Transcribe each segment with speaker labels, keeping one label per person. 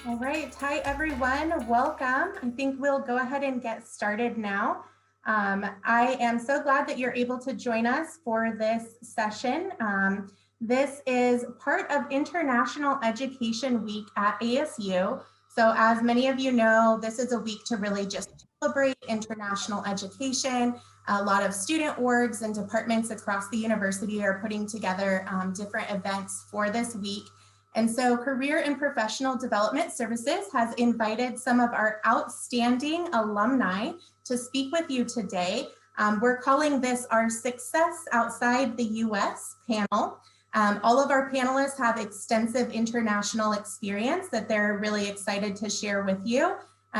Speaker 1: All right. Hi, everyone. Welcome. I think we'll go ahead and get started now. I am so glad that you're able to join us for this session. This is part of International Education Week at ASU. So as many of you know, this is a week to really just celebrate international education. A lot of student orgs and departments across the university are putting together different events for this week. And so Career and Professional Development Services has invited some of our outstanding alumni to speak with you today. We're calling this our Success Outside the US panel. All of our panelists have extensive international experience that they're really excited to share with you.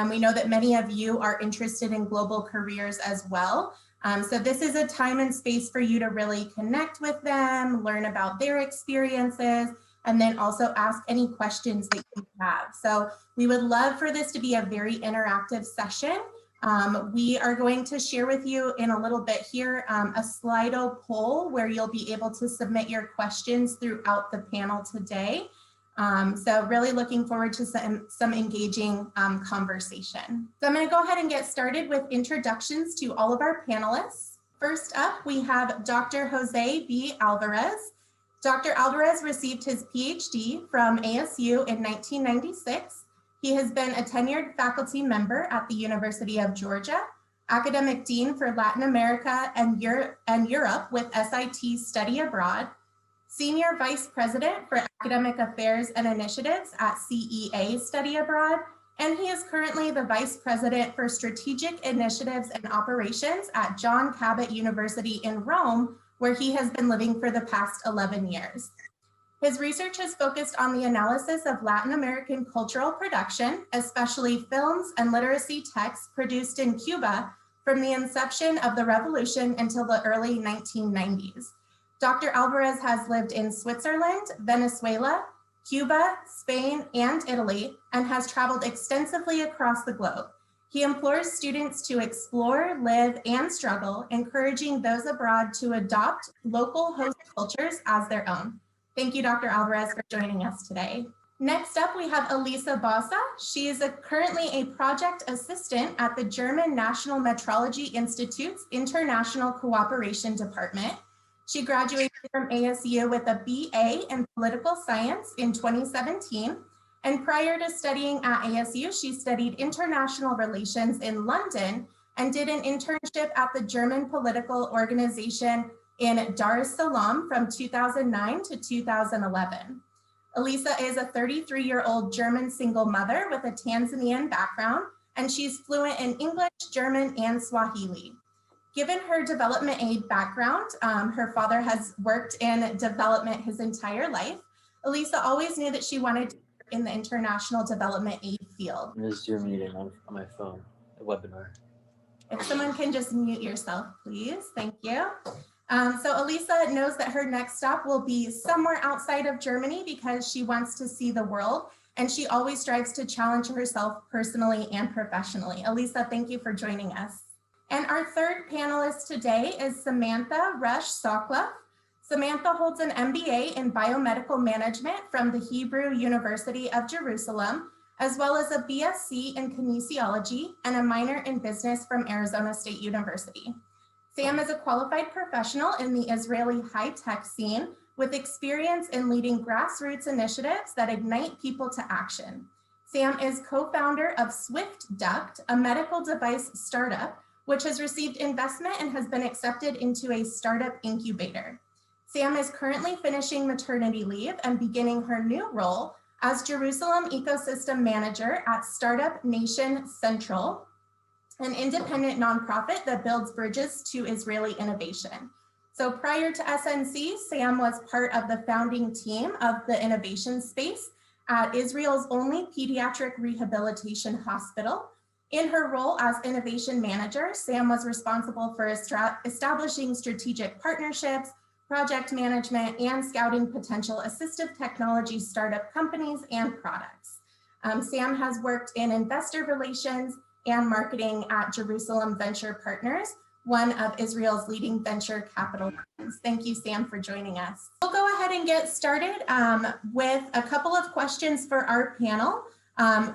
Speaker 1: We know that many of you are interested in global careers as well. So this is a time and space for you to really connect with them, learn about their experiences, and then also ask any questions that you have. So we would love for this to be a very interactive session. We are going to share with you in a little bit here a Slido poll where you'll be able to submit your questions throughout the panel today. So really looking forward to some engaging conversation. So I'm going to go ahead and get started with introductions to all of our panelists. First up, we have Dr. Jose B. Alvarez. Dr. Alvarez received his PhD from ASU in 1996. He has been a tenured faculty member at the University of Georgia, academic dean for Latin America and Europe with SIT Study Abroad, senior vice president for academic affairs and initiatives at CEA Study Abroad, and he is currently the vice president for strategic initiatives and operations at John Cabot University in Rome, where he has been living for the past 11 years. His research has focused on the analysis of Latin American cultural production, especially films and literacy texts produced in Cuba from the inception of the revolution until the early 1990s. Dr. Alvarez has lived in Switzerland, Venezuela, Cuba, Spain, and Italy, and has traveled extensively across the globe. He implores students to explore, live, and struggle, encouraging those abroad to adopt local host cultures as their own. Thank you, Dr. Alvarez, for joining us today. Next up, we have Elisa Bassa. She is currently a project assistant at the German National Metrology Institute's International Cooperation Department. She graduated from ASU with a BA in Political Science in 2017. And prior to studying at ASU, she studied international relations in London and did an internship at the German political organization in Dar es Salaam from 2009 to 2011. Elisa is a 33-year-old German single mother with a Tanzanian background, and she's fluent in English, German, and Swahili. Given her development aid background, her father has worked in development his entire life. Elisa always knew that she wanted to in the international development aid field.
Speaker 2: This is your meeting on my phone, a webinar.
Speaker 1: If someone can just mute yourself, please. Thank you. So Elisa knows that her next stop will be somewhere outside of Germany because she wants to see the world, and she always strives to challenge herself personally and professionally. Elisa, thank you for joining us. And our third panelist today is Samantha Rush Sokloff. Samantha holds an MBA in biomedical management from the Hebrew University of Jerusalem, as well as a BSc in kinesiology and a minor in business from Arizona State University. Sam is a qualified professional in the Israeli high-tech scene with experience in leading grassroots initiatives that ignite people to action. Sam is co-founder of SwiftDuct, a medical device startup, which has received investment and has been accepted into a startup incubator. Sam is currently finishing maternity leave and beginning her new role as Jerusalem Ecosystem Manager at Startup Nation Central, an independent nonprofit that builds bridges to Israeli innovation. So prior to SNC, Sam was part of the founding team of the innovation space at Israel's only pediatric rehabilitation hospital. In her role as innovation manager, Sam was responsible for establishing strategic partnerships, project management, and scouting potential assistive technology startup companies and products. Sam has worked in investor relations and marketing at Jerusalem Venture Partners, one of Israel's leading venture capital funds. Thank you, Sam, for joining us. We'll go ahead and get started with a couple of questions for our panel.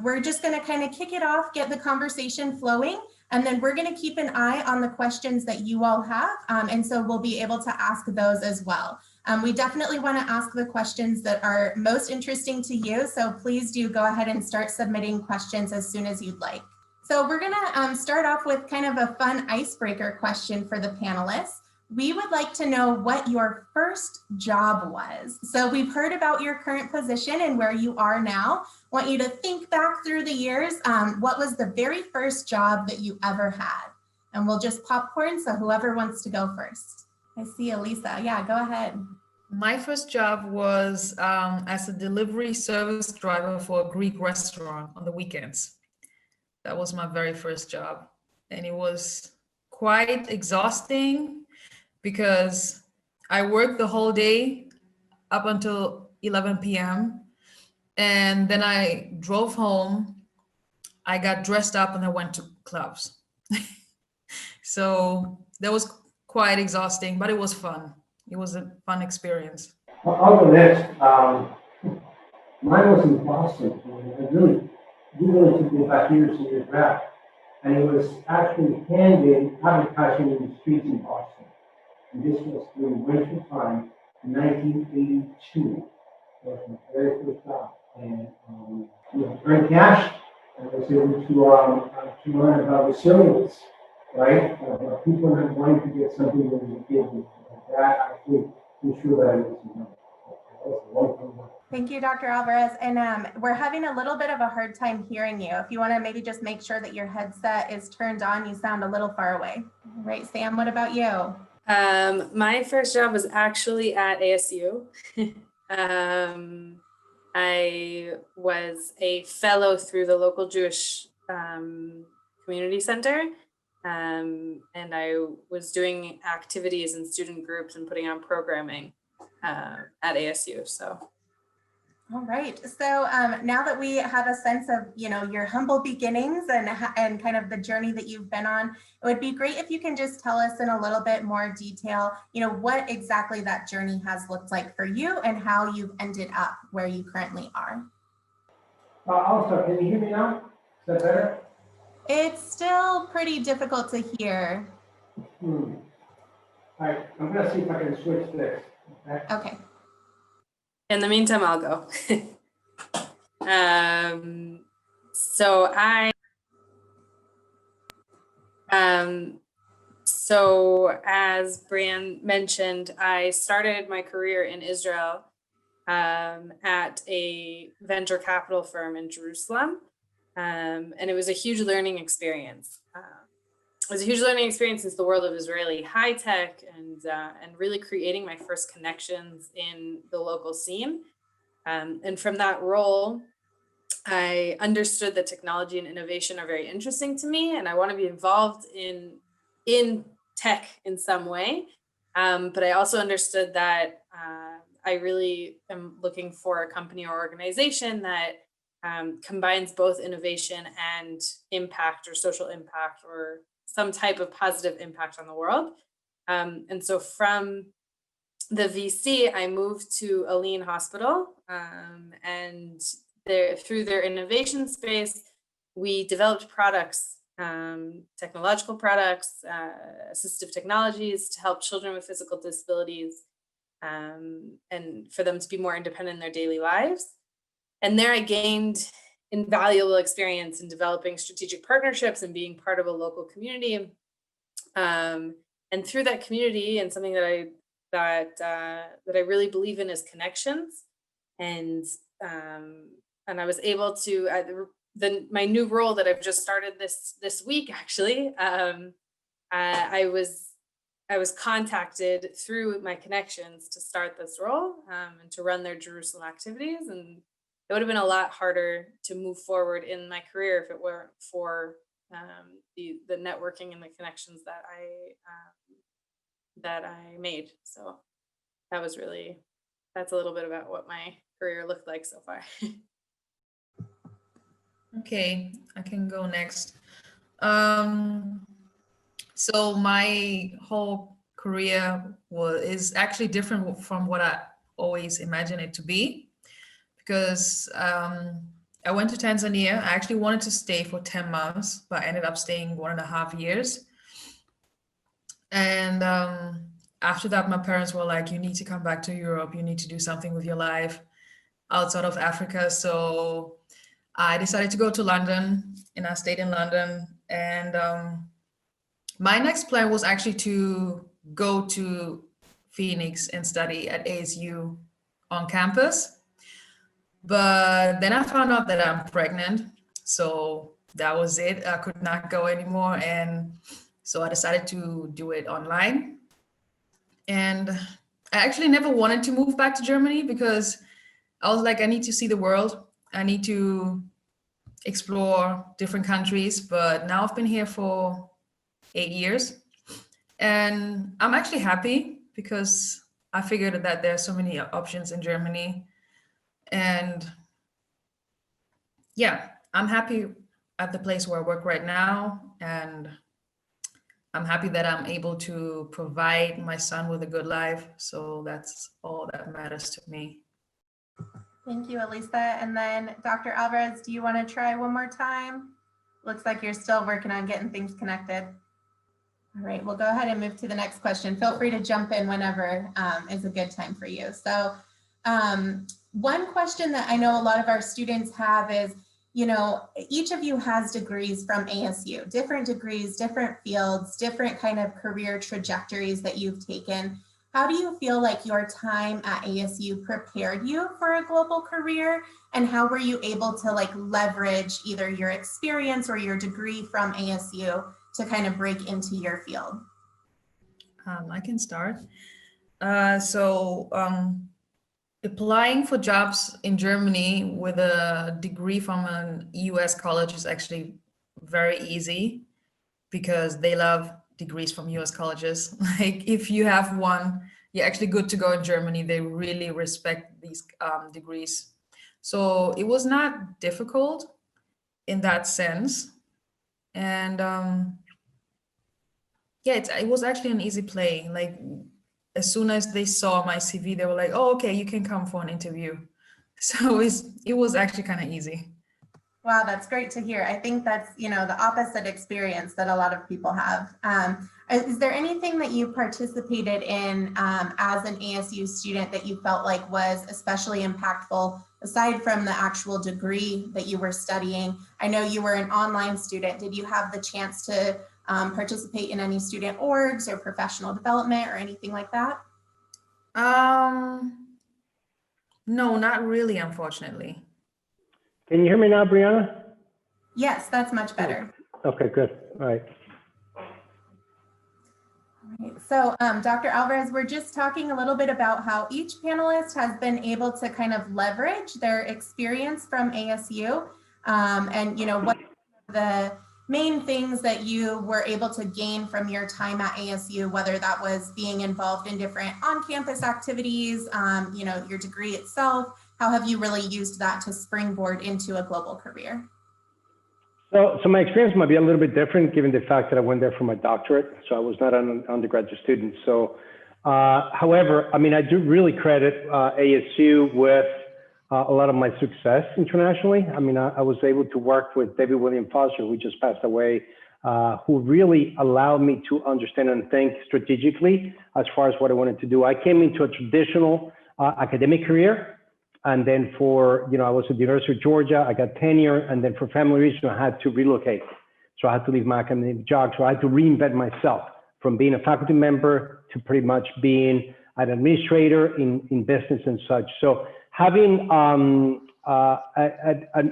Speaker 1: We're just going to kind of kick it off, get the conversation flowing, and then we're going to keep an eye on the questions that you all have. And so we'll be able to ask those as well. We definitely want to ask the questions that are most interesting to you. So please do go ahead and start submitting questions as soon as you'd like. So we're going to start off with kind of a fun icebreaker question for the panelists. We would like to know what your first job was. So we've heard about your current position and where you are now. Want you to think back through the years. What was the very first job that you ever had? And we'll just popcorn, so whoever wants to go first. I see Elisa. Yeah, go ahead.
Speaker 3: My first job was as a delivery service driver for a Greek restaurant on the weekends. That was my very first job. And it was quite exhausting because I worked the whole day up until 11 p.m. And then I drove home. I got dressed up and I went to clubs. So that was quite exhausting, but it was fun. It was a fun experience.
Speaker 4: I'll go next. Mine was in Boston. You really took me back years and years back. And it was actually handmade advertising in the streets in Boston. And this was during winter time, 1982. That was my very first job. And earned cash, and I was able to learn about resilience, right? People not wanting to get something when they give you. That actually I'm sure that is, that was a long time.
Speaker 1: Thank you, Dr. Alvarez. And we're having a little bit of a hard time hearing you. If you want to maybe just make sure that your headset is turned on, you sound a little far away. All right, Sam, what about you?
Speaker 5: My first job was actually at ASU. I was a fellow through the local Jewish community center. And I was doing activities and student groups and putting on programming at ASU. So,
Speaker 1: all right. So now that we have a sense of your humble beginnings and kind of the journey that you've been on, it would be great if you can just tell us in a little bit more detail, what exactly that journey has looked like for you and how you've ended up where you currently are.
Speaker 4: I'll start. Can you hear me now? Is that better?
Speaker 1: It's still pretty difficult to hear.
Speaker 4: All right, I'm gonna see if I can switch this.
Speaker 1: Okay.
Speaker 5: in the meantime, I'll go. So as Brian mentioned, I started my career in Israel at a venture capital firm in Jerusalem. And it was a huge learning experience. It was a huge learning experience since the world of Israeli high tech and really creating my first connections in the local scene. And from that role, I understood that technology and innovation are very interesting to me, and I want to be involved in tech in some way. But I also understood that I really am looking for a company or organization that combines both innovation and impact or social impact or some type of positive impact on the world. And so from the VC, I moved to Alumni Hospital, and through their innovation space, we developed products, technological products, assistive technologies to help children with physical disabilities, and for them to be more independent in their daily lives. And there I gained invaluable experience in developing strategic partnerships and being part of a local community. And through that community, and something that I really believe in is connections. And I was able to my new role that I've just started this week, actually. I was contacted through my connections to start this role and to run their Jerusalem activities. And it would have been a lot harder to move forward in my career if it weren't for the networking and the connections that I made. So that's a little bit about what my career looked like so far.
Speaker 3: Okay, I can go next. So my whole career is actually different from what I always imagined it to be, because I went to Tanzania. I actually wanted to stay for 10 months, but I ended up staying 1.5 years. And after that, my parents were like, you need to come back to Europe. You need to do something with your life outside of Africa. So I decided to go to London, and I stayed in London. And my next plan was actually to go to Phoenix and study at ASU on campus. But then I found out that I'm pregnant. So that was it. I could not go anymore. And so I decided to do it online. And I actually never wanted to move back to Germany because I was like, I need to see the world. I need to explore different countries. But now I've been here for 8 years. And I'm actually happy because I figured that there are so many options in Germany. And yeah, I'm happy at the place where I work right now. And I'm happy that I'm able to provide my son with a good life. So that's all that matters to me.
Speaker 1: Thank you, Elisa. And then Dr. Alvarez, do you want to try one more time? Looks like you're still working on getting things connected. All right, we'll go ahead and move to the next question. Feel free to jump in whenever is a good time for you. So one question that I know a lot of our students have is, you know, each of you has degrees from ASU, different degrees, different fields, different kind of career trajectories that you've taken. How do you feel like your time at ASU prepared you for a global career? And how were you able to like leverage either your experience or your degree from ASU to kind of break into your field?
Speaker 3: I can start. Applying for jobs in Germany with a degree from an US college is actually very easy because they love degrees from US colleges. Like if you have one, you're actually good to go in Germany. They really respect these degrees. So it was not difficult in that sense. And yeah, it was actually an easy play. Like as soon as they saw my CV, they were like, oh, okay, you can come for an interview. So it was actually kind of easy.
Speaker 1: Wow, that's great to hear. I think that's, you know, the opposite experience that a lot of people have. Is there anything that you participated in as an ASU student that you felt like was especially impactful, aside from the actual degree that you were studying? I know you were an online student. Did you have the chance to participate in any student orgs or professional development or anything like that?
Speaker 3: No, not really, unfortunately.
Speaker 4: Can you hear me now, Brianna?
Speaker 1: Yes, that's much better.
Speaker 4: Okay, good. All right.
Speaker 1: All right. So Dr. Alvarez, we're just talking a little bit about how each panelist has been able to kind of leverage their experience from ASU and, you know, what the main things that you were able to gain from your time at ASU, whether that was being involved in different on-campus activities, you know, your degree itself. How have you really used that to springboard into a global career?
Speaker 4: So my experience might be a little bit different given the fact that I went there for my doctorate. So I was not an undergraduate student. So, however, I mean, I do really credit ASU with a lot of my success internationally. I mean, I was able to work with David William Foster, who just passed away, who really allowed me to understand and think strategically as far as what I wanted to do. I came into a traditional academic career. And then for, you know, I was at the University of Georgia, I got tenure, and then for family reasons, I had to relocate. So I had to leave my academic job. So I had to reinvent myself from being a faculty member to pretty much being an administrator in business and such. So having a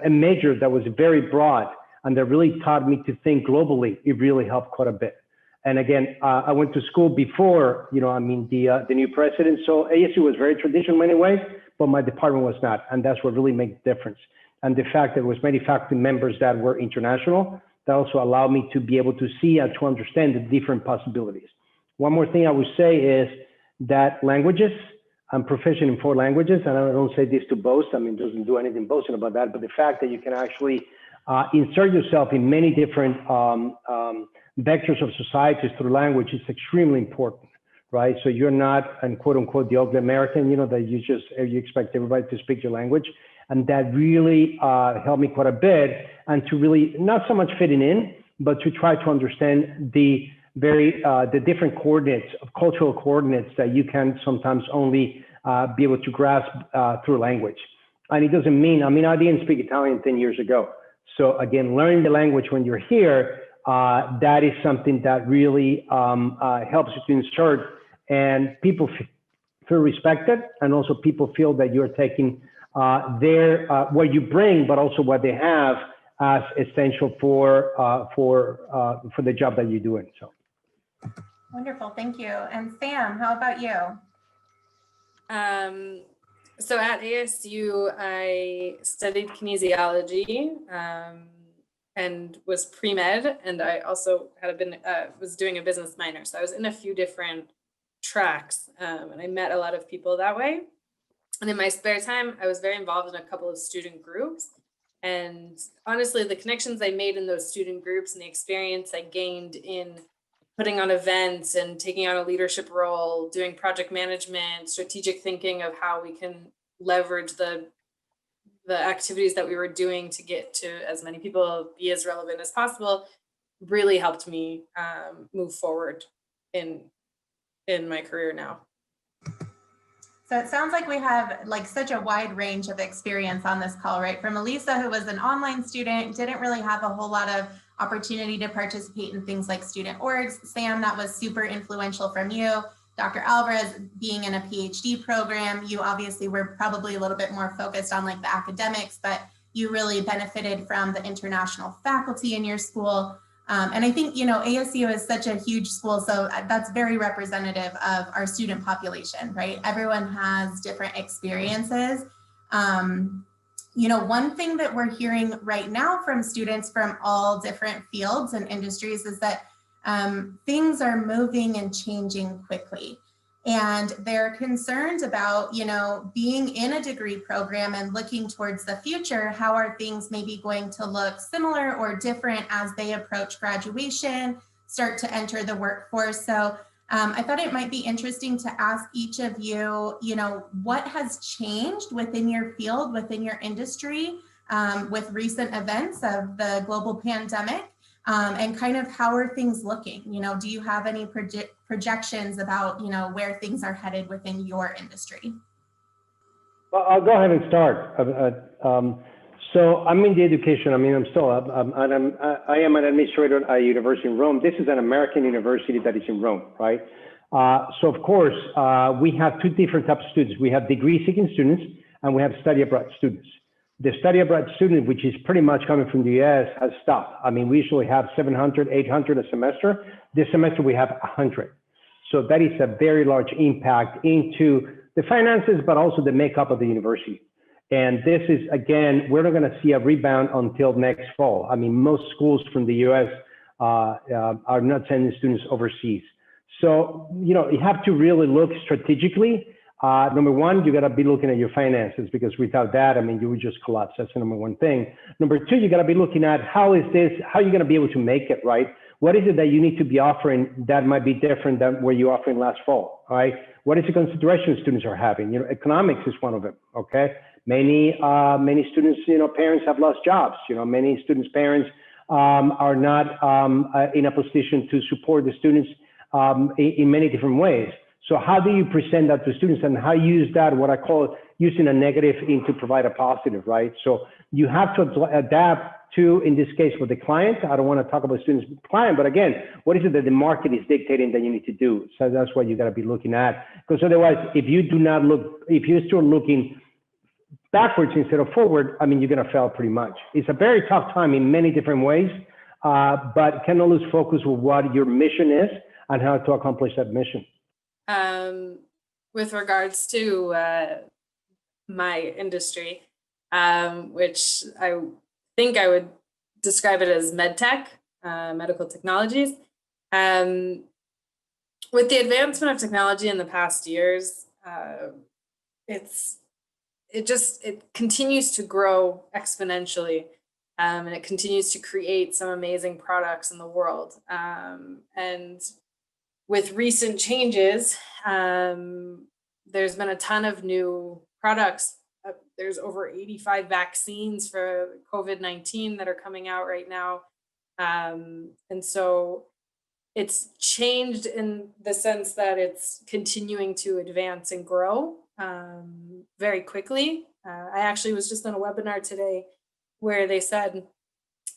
Speaker 4: major that was very broad and that really taught me to think globally, it really helped quite a bit. And again, I went to school before, you know, I mean, the new president. So ASU was very traditional in many ways, but my department was not. And that's what really made the difference. And the fact that there was many faculty members that were international, that also allowed me to be able to see and to understand the different possibilities. One more thing I would say is that languages, I'm proficient in 4 languages, and I don't say this to boast. I mean, it doesn't do anything boasting about that, but the fact that you can actually insert yourself in many different vectors of societies through language is extremely important, right? So you're not an quote unquote the ugly American, you know, that you expect everybody to speak your language. And that really helped me quite a bit, and to really not so much fitting in, but to try to understand the different coordinates, of cultural coordinates that you can sometimes only be able to grasp through language. And it doesn't mean, I didn't speak Italian 10 years ago. So again, learning the language when you're here, that is something that really helps you to insert, and people feel respected, and also people feel that you're taking what you bring, but also what they have as essential for the job that you're doing. So.
Speaker 1: Wonderful, thank you. And Sam, how about you?
Speaker 5: So at ASU, I studied kinesiology and was pre-med, and I also was doing a business minor. So I was in a few different tracks, and I met a lot of people that way. And in my spare time, I was very involved in a couple of student groups. And honestly, the connections I made in those student groups and the experience I gained in putting on events and taking on a leadership role, doing project management, strategic thinking of how we can leverage the activities that we were doing to get to as many people, be as relevant as possible, really helped me move forward in my career now.
Speaker 1: So it sounds like we have like such a wide range of experience on this call, right? From Elisa, who was an online student, didn't really have a whole lot of opportunity to participate in things like student orgs. Sam, that was super influential from you. Dr. Alvarez, being in a PhD program, you obviously were probably a little bit more focused on like the academics, but you really benefited from the international faculty in your school. And I think, ASU is such a huge school, so that's very representative of our student population, right? Everyone has different experiences. One thing that we're hearing right now from students from all different fields and industries is that things are moving and changing quickly. And they're concerned about, being in a degree program and looking towards the future. How are things maybe going to look similar or different as they approach graduation, start to enter the workforce? So I thought it might be interesting to ask each of you, what has changed within your field, within your industry, with recent events of the global pandemic? And kind of how are things looking? Do you have any projections about, where things are headed within your industry?
Speaker 4: Well, I'll go ahead and start. So I'm in the education. I am an administrator at a university in Rome. This is an American university that is in Rome, right? So of course, we have two different types of students. We have degree-seeking students, and we have study abroad students. The study abroad student, which is pretty much coming from the US, has stopped. We usually have 700, 800 a semester. This semester we have 100. So that is a very large impact into the finances, but also the makeup of the university. And this is, again, we're not gonna see a rebound until next fall. Most schools from the US are not sending students overseas. So, you have to really look strategically. Number one, you got to be looking at your finances, because without that, you would just collapse. That's the number one thing. Number two, you got to be looking at how are you going to be able to make it, right? What is it that you need to be offering that might be different than what you offering last fall, right? What is the consideration students are having? Economics is one of them, okay? Many students, parents have lost jobs. Many students' parents are not in a position to support the students in many different ways. So how do you present that to students, and how you use that, what I call using a negative to provide a positive, right? So you have to adapt to, in this case, for the client. I don't want to talk about students client, but again, what is it that the market is dictating that you need to do? So that's what you got to be looking at. Because otherwise, if you start looking backwards instead of forward, you're going to fail pretty much. It's a very tough time in many different ways, but cannot lose focus with what your mission is and how to accomplish that mission.
Speaker 5: With regards to my industry, which I think I would describe it as medtech, medical technologies. With the advancement of technology in the past years, it continues to grow exponentially, and it continues to create some amazing products in the world. And with recent changes, there's been a ton of new products there's over 85 vaccines for COVID-19 that are coming out right now. And so it's changed in the sense that it's continuing to advance and grow very quickly. I actually was just on a webinar today where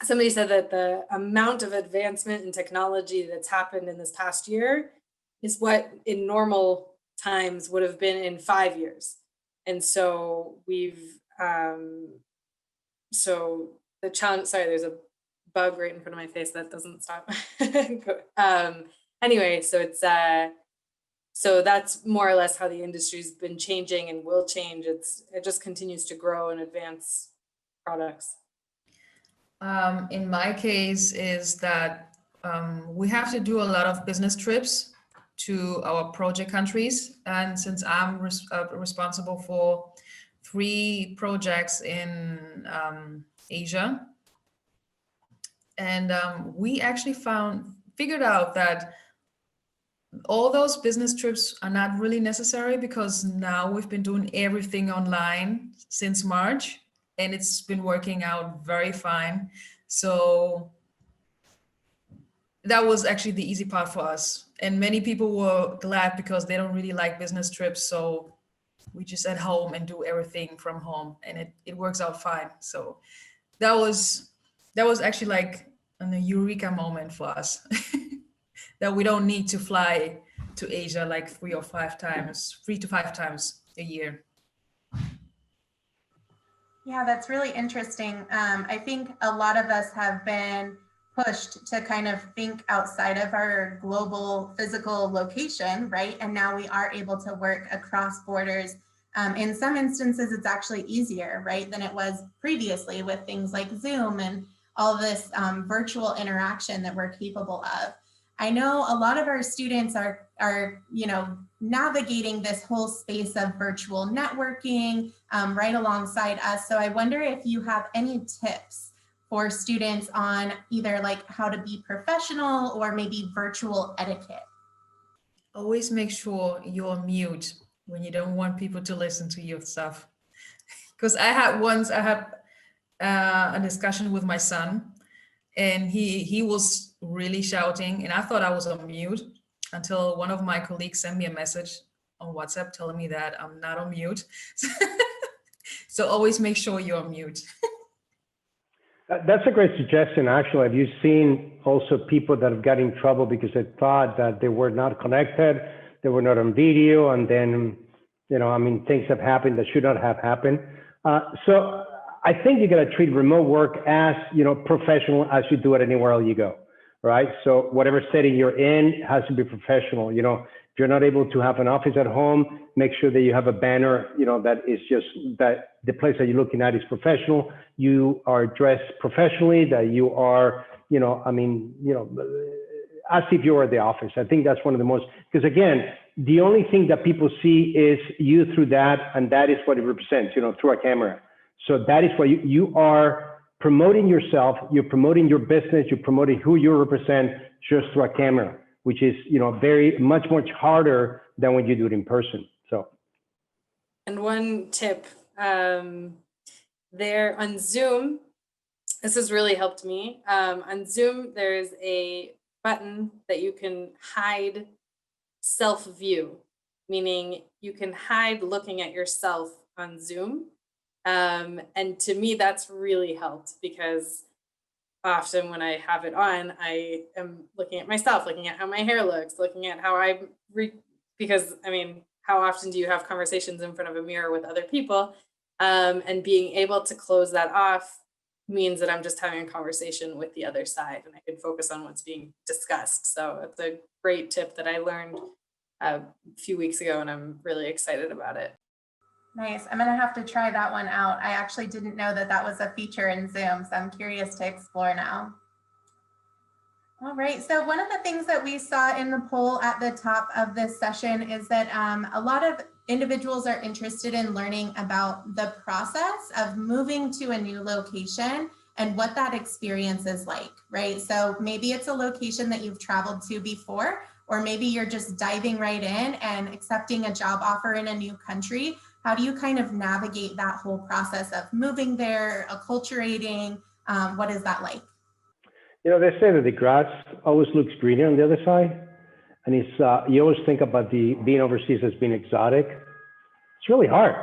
Speaker 5: somebody said that the amount of advancement in technology that's happened in this past year is what in normal times would have been in 5 years. And so so the challenge, sorry, there's a bug right in front of my face that doesn't stop. Anyway, so it's so that's more or less how the industry's been changing and will change. It just continues to grow and advance products.
Speaker 3: In my case is that we have to do a lot of business trips to our project countries. And since I'm responsible for 3 projects in Asia, and we actually figured out that all those business trips are not really necessary, because now we've been doing everything online since March, and it's been working out very fine. So that was actually the easy part for us. And many people were glad because they don't really like business trips. So we just at home and do everything from home, and it works out fine. So that was actually like a eureka moment for us that we don't need to fly to Asia like 3 to 5 times a year.
Speaker 1: Yeah, that's really interesting. I think a lot of us have been pushed to kind of think outside of our global physical location, right? And now we are able to work across borders. In some instances, it's actually easier, right, than it was previously with things like Zoom and all this virtual interaction that we're capable of. I know a lot of our students are navigating this whole space of virtual networking right alongside us. So I wonder if you have any tips for students on either like how to be professional or maybe virtual etiquette.
Speaker 3: Always make sure you're mute when you don't want people to listen to your stuff. Because I had a discussion with my son, and he was really shouting, and I thought I was on mute until one of my colleagues sent me a message on WhatsApp telling me that I'm not on mute. So always make sure you're on mute.
Speaker 4: That's a great suggestion, actually. Have you seen also people that have got in trouble because they thought that they were not connected, they were not on video, and then, things have happened that should not have happened. So I think you got to treat remote work as, professional as you do it anywhere else you go, right? So whatever setting you're in has to be professional. If you're not able to have an office at home, make sure that you have a banner, that is just that the place that you're looking at is professional. You are dressed professionally, that you are, as if you were at the office. I think that's one of the most, because again, the only thing that people see is you through that, and that is what it represents, through a camera. So that is why you are promoting yourself, you're promoting your business, you're promoting who you represent just through a camera, which is, very much harder than when you do it in person. So.
Speaker 5: And one tip there on Zoom, this has really helped me. On Zoom, there's a button that you can hide self-view, meaning you can hide looking at yourself on Zoom. And to me, that's really helped, because often when I have it on, I am looking at myself, looking at how my hair looks, looking at how because how often do you have conversations in front of a mirror with other people? And being able to close that off means that I'm just having a conversation with the other side, and I can focus on what's being discussed. So it's a great tip that I learned a few weeks ago, and I'm really excited about it.
Speaker 1: Nice. I'm going to have to try that one out. I actually didn't know that that was a feature in Zoom, so I'm curious to explore now. All right. So one of the things that we saw in the poll at the top of this session is that a lot of individuals are interested in learning about the process of moving to a new location and what that experience is like, right? So maybe it's a location that you've traveled to before, or maybe you're just diving right in and accepting a job offer in a new country. How do you kind of navigate that whole process of moving there, acculturating? What is that like?
Speaker 4: You know, they say that the grass always looks greener on the other side. And you always think about being overseas as being exotic. It's really hard.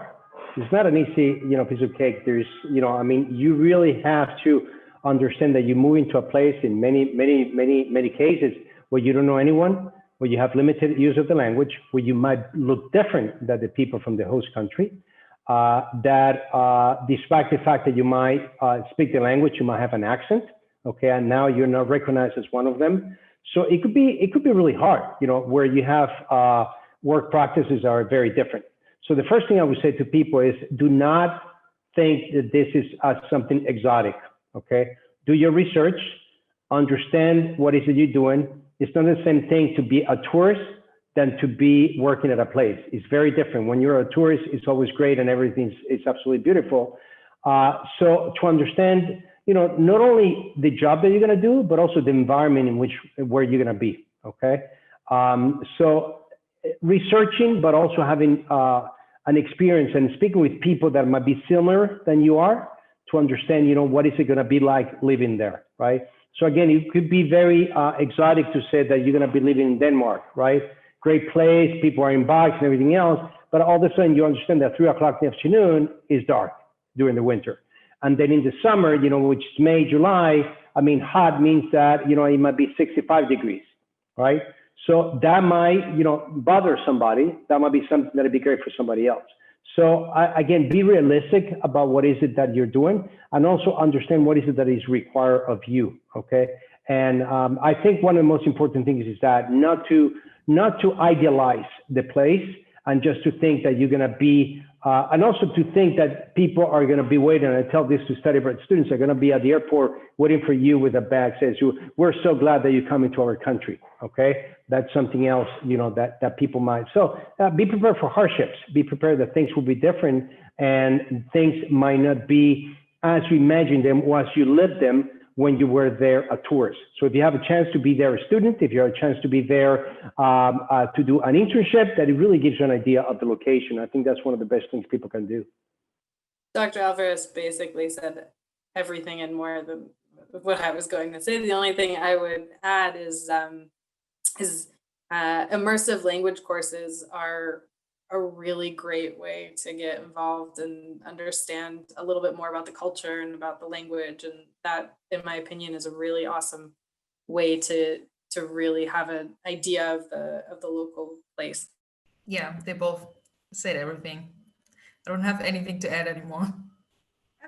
Speaker 4: It's not an easy, piece of cake. You really have to understand that you move into a place in many cases where you don't know anyone, where you have limited use of the language, where you might look different than the people from the host country. Despite the fact that you might speak the language, you might have an accent, okay, and now you're not recognized as one of them. So it could be really hard, where you have work practices are very different. So the first thing I would say to people is do not think that this is something exotic, okay? Do your research, understand what is it you're doing. It's not the same thing to be a tourist than to be working at a place. It's very different. When you're a tourist, it's always great and it's absolutely beautiful. So to understand, not only the job that you're going to do, but also the environment where you're going to be. Okay. So researching, but also having an experience and speaking with people that might be similar than you are to understand, what is it going to be like living there, right? So again, it could be very exotic to say that you're going to be living in Denmark, right? Great place, people are in bikes and everything else, but all of a sudden you understand that 3 o'clock in the afternoon is dark during the winter. And then in the summer, which is May, July, hot means that, it might be 65 degrees, right? So that might, bother somebody. That might be something that'd be great for somebody else. So again, be realistic about what is it that you're doing and also understand what is it that is required of you, okay? And I think one of the most important things is that not to idealize the place and just to think that you're gonna be, and also to think that people are going to be waiting, and I tell this to study abroad students, are going to be at the airport waiting for you with a bag says, we're so glad that you come into our country, okay? That's something else, that people might. So be prepared for hardships. Be prepared that things will be different and things might not be as you imagine them or as you lived them when you were there a tourist. So if you have a chance to be there a student, if you have a chance to be there to do an internship, that it really gives you an idea of the location. I think that's one of the best things people can do.
Speaker 5: Dr. Alvarez basically said everything and more than what I was going to say. The only thing I would add is immersive language courses are a really great way to get involved and understand a little bit more about the culture and about the language. And that, in my opinion, is a really awesome way to really have an idea of the local place.
Speaker 3: Yeah, they both said everything. I don't have anything to add anymore.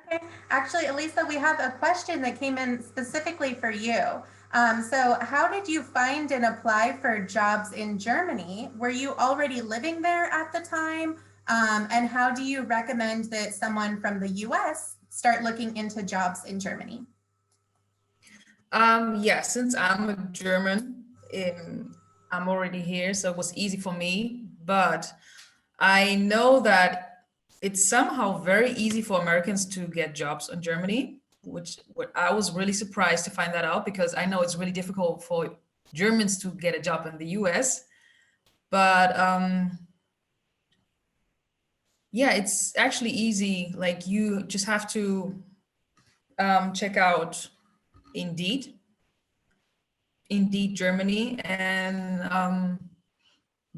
Speaker 1: Okay, actually, Elisa, we have a question that came in specifically for you. So how did you find and apply for jobs in Germany? Were you already living there at the time? And how do you recommend that someone from the US start looking into jobs in Germany?
Speaker 3: Yeah, since I'm a German, I'm already here, so it was easy for me. But I know that it's somehow very easy for Americans to get jobs in Germany, which I was really surprised to find that out because I know it's really difficult for Germans to get a job in the US. But yeah, it's actually easy. Like you just have to check out Indeed Germany, and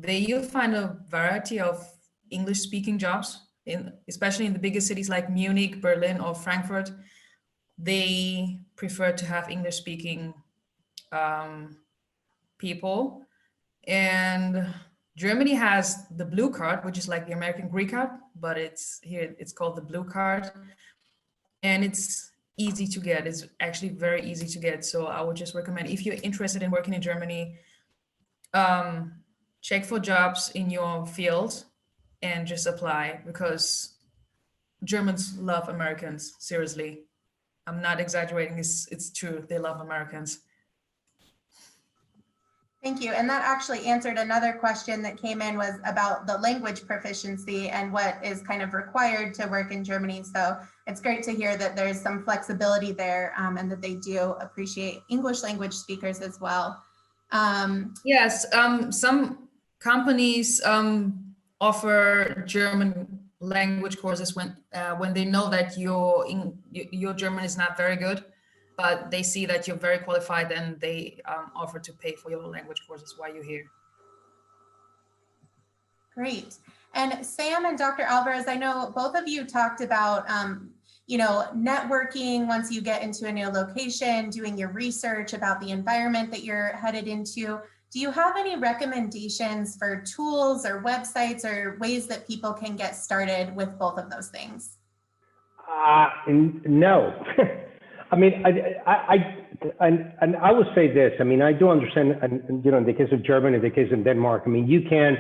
Speaker 3: you'll find a variety of English speaking jobs, especially in the bigger cities like Munich, Berlin, or Frankfurt. They prefer to have English speaking people. And Germany has the blue card, which is like the American green card, but it's called the blue card. And it's easy to get. It's actually very easy to get. So I would just recommend, if you're interested in working in Germany, check for jobs in your field and just apply, because Germans love Americans. Seriously, I'm not exaggerating. It's true. They love Americans.
Speaker 1: Thank you. And that actually answered another question that came in, was about the language proficiency and what is kind of required to work in Germany. So it's great to hear that there's some flexibility there, and that they do appreciate English language speakers as well.
Speaker 3: Yes, some companies offer German language courses when they know that your German is not very good, but they see that you're very qualified and they offer to pay for your language courses while you're here.
Speaker 1: Great. And Sam and Dr. Alvarez, I know both of you talked about, networking once you get into a new location, doing your research about the environment that you're headed into. Do you have any recommendations for tools or websites or ways that people can get started with both of those things?
Speaker 4: No. I mean, I would say this. I mean, I do understand, and in the case of Germany, in the case of Denmark, I mean, you can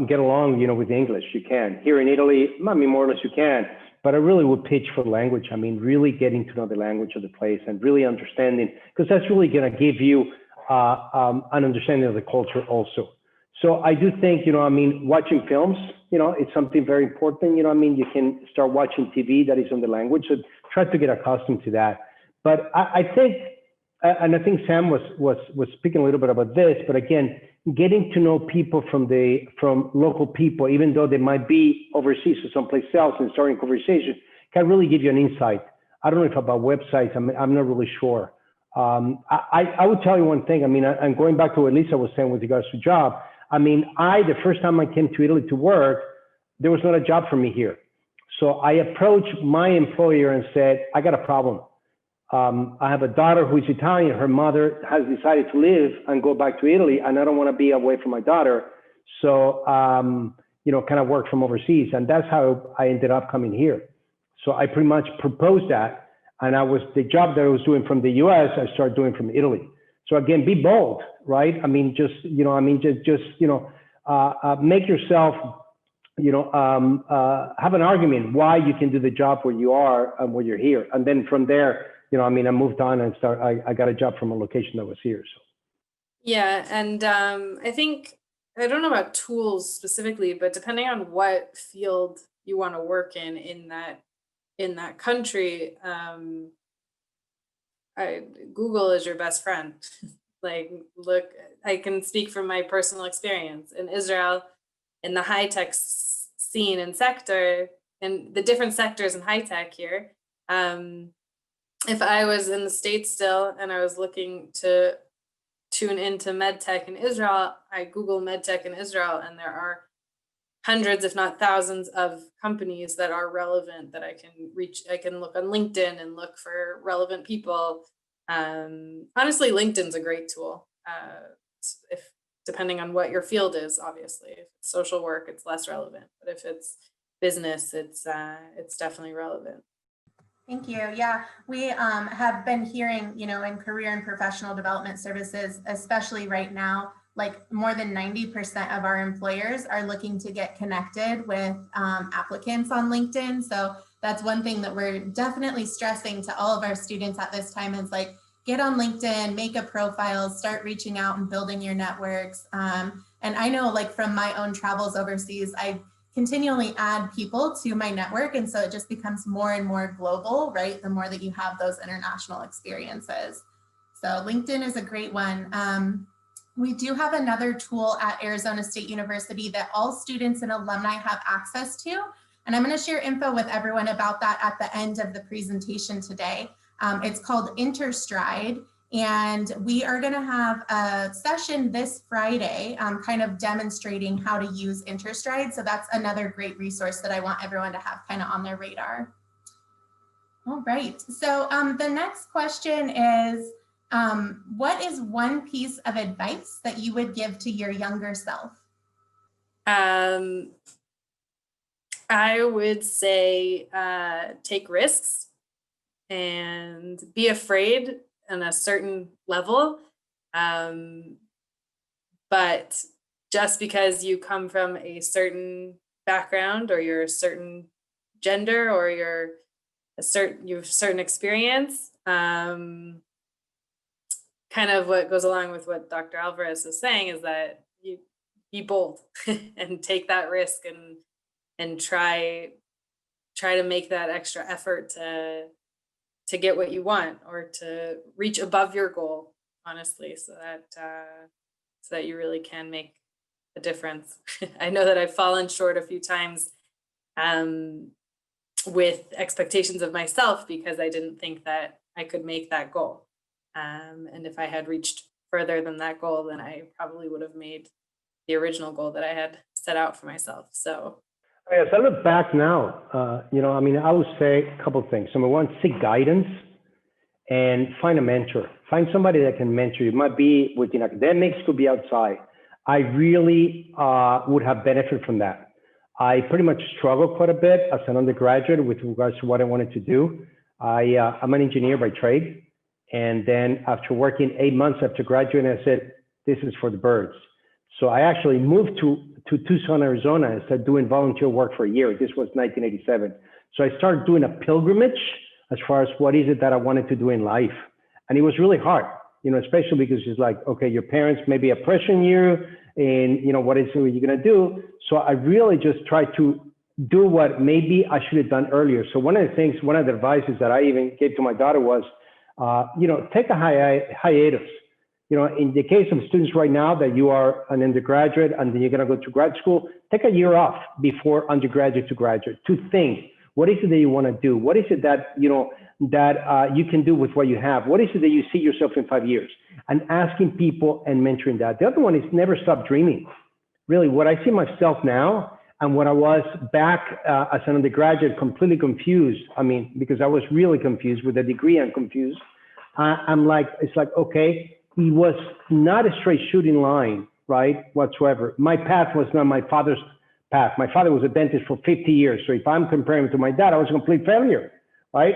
Speaker 4: get along, with English. You can. Here in Italy, I mean, more or less you can. But I really would pitch for language. I mean, really getting to know the language of the place and really understanding, because that's really going to give you an understanding of the culture also. So I do think, watching films, it's something very important. You can start watching TV that is on the language. So try to get accustomed to that. But I think, and I think Sam was speaking a little bit about this, but again, getting to know people from local people, even though they might be overseas or someplace else, and starting conversation can really give you an insight. I don't know if about websites. I'm not really sure. I would tell you one thing. I mean, I'm going back to what Lisa was saying with regards to job. I mean, the first time I came to Italy to work, there was not a job for me here. So I approached my employer and said, I got a problem. I have a daughter who is Italian. Her mother has decided to leave and go back to Italy, and I don't want to be away from my daughter. So, kind of work from overseas. And that's how I ended up coming here. So I pretty much proposed that. And the job that I was doing from the US, I started doing from Italy. So again, be bold, right? I mean, make yourself, have an argument why you can do the job where you are and where you're here. And then from there, I moved on and I got a job from a location that was here. So.
Speaker 5: Yeah, and I think, I don't know about tools specifically, but depending on what field you want to work in that country, Google is your best friend. Look, I can speak from my personal experience in Israel, in the high tech scene and sector, and the different sectors in high tech here. If I was in the States still and I was looking to tune into medtech in Israel, I Google medtech in Israel, and there are hundreds, if not thousands, of companies that are relevant that I can reach. I can look on LinkedIn and look for relevant people. Honestly, LinkedIn's a great tool. If depending on what your field is, obviously, if it's social work, it's less relevant. But if it's business, it's definitely relevant.
Speaker 1: Thank you. Yeah, we have been hearing, in career and professional development services, especially right now, like more than 90% of our employers are looking to get connected with applicants on LinkedIn. So that's one thing that we're definitely stressing to all of our students at this time is like, get on LinkedIn, make a profile, start reaching out and building your networks. And I know like from my own travels overseas, I continually add people to my network. And so it just becomes more and more global, right? The more that you have those international experiences. So LinkedIn is a great one. We do have another tool at Arizona State University that all students and alumni have access to. And I'm going to share info with everyone about that at the end of the presentation today. It's called Interstride. And we are going to have a session this Friday, kind of demonstrating how to use Interstride. So that's another great resource that I want everyone to have kind of on their radar. All right. So the next question is, what is one piece of advice that you would give to your younger self?
Speaker 5: I would say take risks and be afraid on a certain level, but just because you come from a certain background or you're a certain gender or you have a certain experience, kind of what goes along with what Dr. Alvarez is saying is that you be bold and take that risk and try to make that extra effort to get what you want or to reach above your goal, honestly, so that you really can make a difference. I know that I've fallen short a few times with expectations of myself because I didn't think that I could make that goal. And if I had reached further than that goal, then I probably would have made the original goal that I had set out for myself. So
Speaker 4: As I look back now, I would say a couple of things. Number one, seek guidance and find a mentor. Find somebody that can mentor you. It might be within academics, could be outside. I really would have benefited from that. I pretty much struggled quite a bit as an undergraduate with regards to what I wanted to do. I'm an engineer by trade. And then after working 8 months after graduating, I said, this is for the birds. So I actually moved to Tucson, Arizona, and started doing volunteer work for a year. This was 1987. So I started doing a pilgrimage as far as what is it that I wanted to do in life. And it was really hard, especially because it's like, okay, your parents may be pressuring you and, what is it you're going to do? So I really just tried to do what maybe I should have done earlier. So one of the advices that I even gave to my daughter was, take a hiatus. In the case of students right now that you are an undergraduate and then you're going to go to grad school, take a year off before undergraduate to graduate to think, what is it that you want to do? What is it that, you can do with what you have? What is it that you see yourself in 5 years? And asking people and mentoring that. The other one is never stop dreaming. Really, what I see myself now and when I was back as an undergraduate, completely confused. Because I was really confused with the degree. I'm confused. It's like, okay, it was not a straight shooting line, right, whatsoever. My path was not my father's path. My father was a dentist for 50 years. So if I'm comparing to my dad, I was a complete failure, right?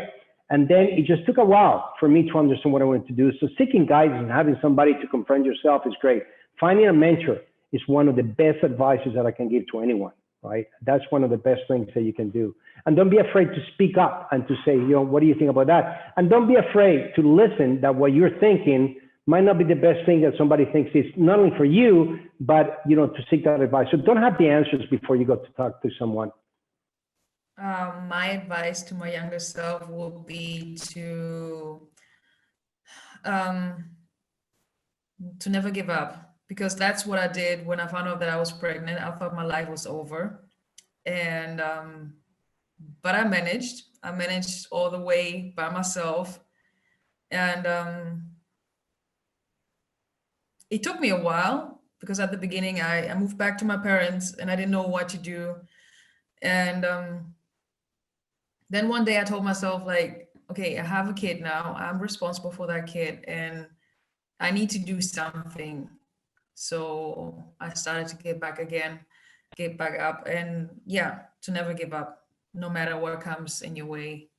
Speaker 4: And then it just took a while for me to understand what I wanted to do. So seeking guidance and having somebody to confront yourself is great. Finding a mentor is one of the best advices that I can give to anyone, right? That's one of the best things that you can do. And don't be afraid to speak up and to say, what do you think about that? And don't be afraid to listen that what you're thinking might not be the best thing that somebody thinks is not only for you, but, to seek that advice. So don't have the answers before you go to talk to someone.
Speaker 3: My advice to my younger self would be to never give up, because that's what I did when I found out that I was pregnant. I thought my life was over, and but I managed all the way by myself, and it took me a while, because at the beginning I moved back to my parents and I didn't know what to do. And then one day I told myself, like, okay, I have a kid now. I'm responsible for that kid and I need to do something. So I started to get back up, and to never give up, no matter what comes in your way.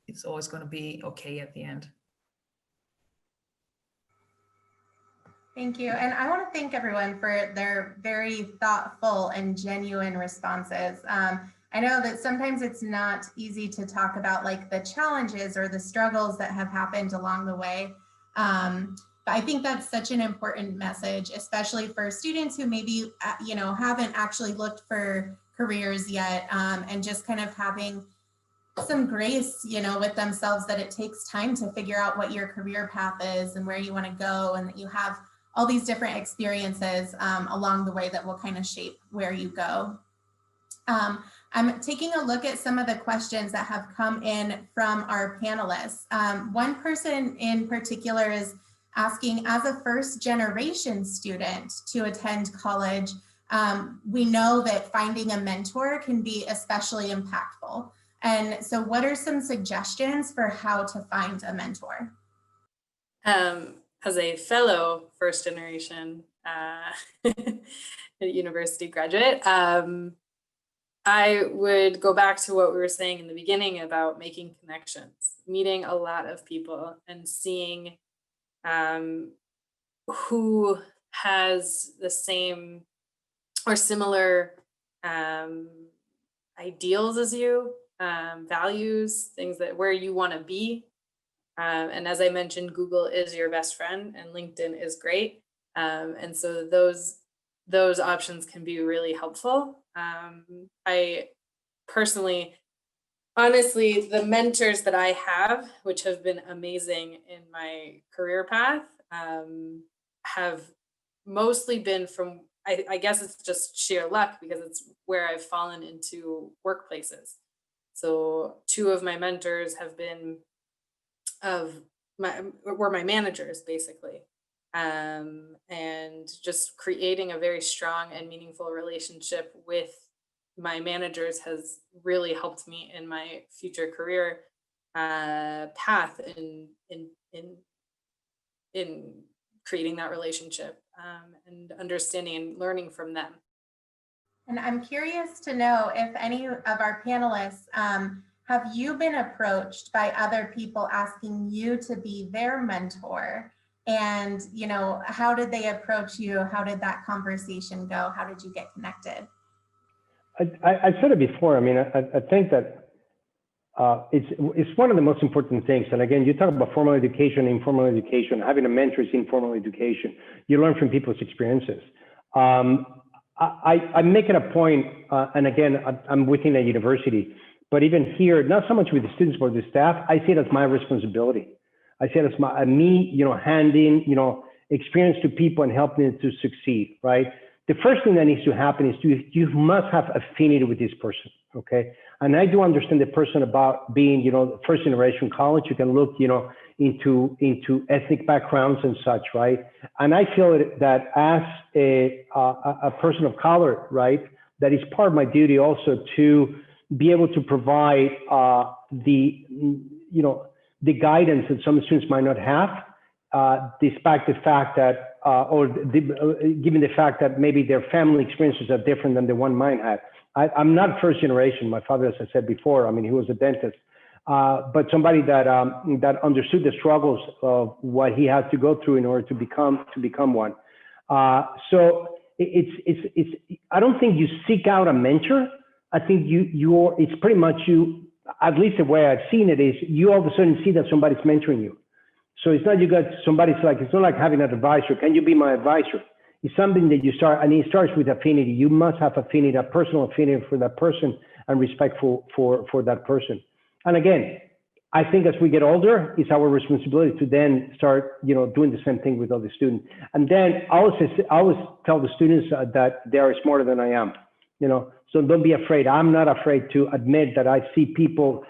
Speaker 3: It's always going to be okay at the end.
Speaker 1: Thank you. And I want to thank everyone for their very thoughtful and genuine responses. I know that sometimes it's not easy to talk about like the challenges or the struggles that have happened along the way. But I think that's such an important message, especially for students who maybe, haven't actually looked for careers yet, and just kind of having some grace, with themselves, that it takes time to figure out what your career path is and where you want to go, and that you have all these different experiences along the way that will kind of shape where you go. I'm taking a look at some of the questions that have come in from our panelists. One person in particular is asking, as a first generation student to attend college, we know that finding a mentor can be especially impactful. And so what are some suggestions for how to find a mentor?
Speaker 5: As a fellow first generation university graduate, I would go back to what we were saying in the beginning about making connections, meeting a lot of people and seeing who has the same or similar ideals as you, values, things that where you want to be. And as I mentioned, Google is your best friend and LinkedIn is great. And so those options can be really helpful. I personally, honestly, the mentors that I have, which have been amazing in my career path, have mostly been from I guess it's just sheer luck because it's where I've fallen into workplaces. So two of my mentors have been were my managers basically. And just creating a very strong and meaningful relationship with my managers has really helped me in my future career path in creating that relationship, and understanding and learning from them.
Speaker 1: And I'm curious to know if any of our panelists, have you been approached by other people asking you to be their mentor? And, you know, how did they approach you? How did that conversation go? How did you get connected?
Speaker 4: I said it before. I mean, I think that it's one of the most important things. And again, you talk about formal education, informal education. Having a mentor is informal education. You learn from people's experiences. I make it a point, and again, I'm within a university, but even here, not so much with the students, but the staff, I see it as my responsibility. I see it as me, you know, handing, you know, experience to people and helping them to succeed, right? The first thing that needs to happen is you must have affinity with this person, okay? And I do understand the person about being, you know, first generation college. You can look, you know, into ethnic backgrounds and such, right? And I feel that as a person of color, right, that is part of my duty also to be able to provide the, you know, the guidance that some students might not have, despite the fact that, given the fact that maybe their family experiences are different than the one mine had. I'm not first generation. My father, as I said before, I mean, he was a dentist, but somebody that that understood the struggles of what he had to go through in order to become one. So it's I don't think you seek out a mentor. I think it's pretty much you. At least the way I've seen it is you all of a sudden see that somebody's mentoring you. So it's not you got somebody's like, it's not like having an advisor. Can you be my advisor? It's something that you start, and it starts with affinity. You must have affinity, a personal affinity for that person and respect for that person. And again, I think as we get older, it's our responsibility to then start, you know, doing the same thing with other students. And then I always tell the students that they are smarter than I am, you know, so don't be afraid. I'm not afraid to admit that I see people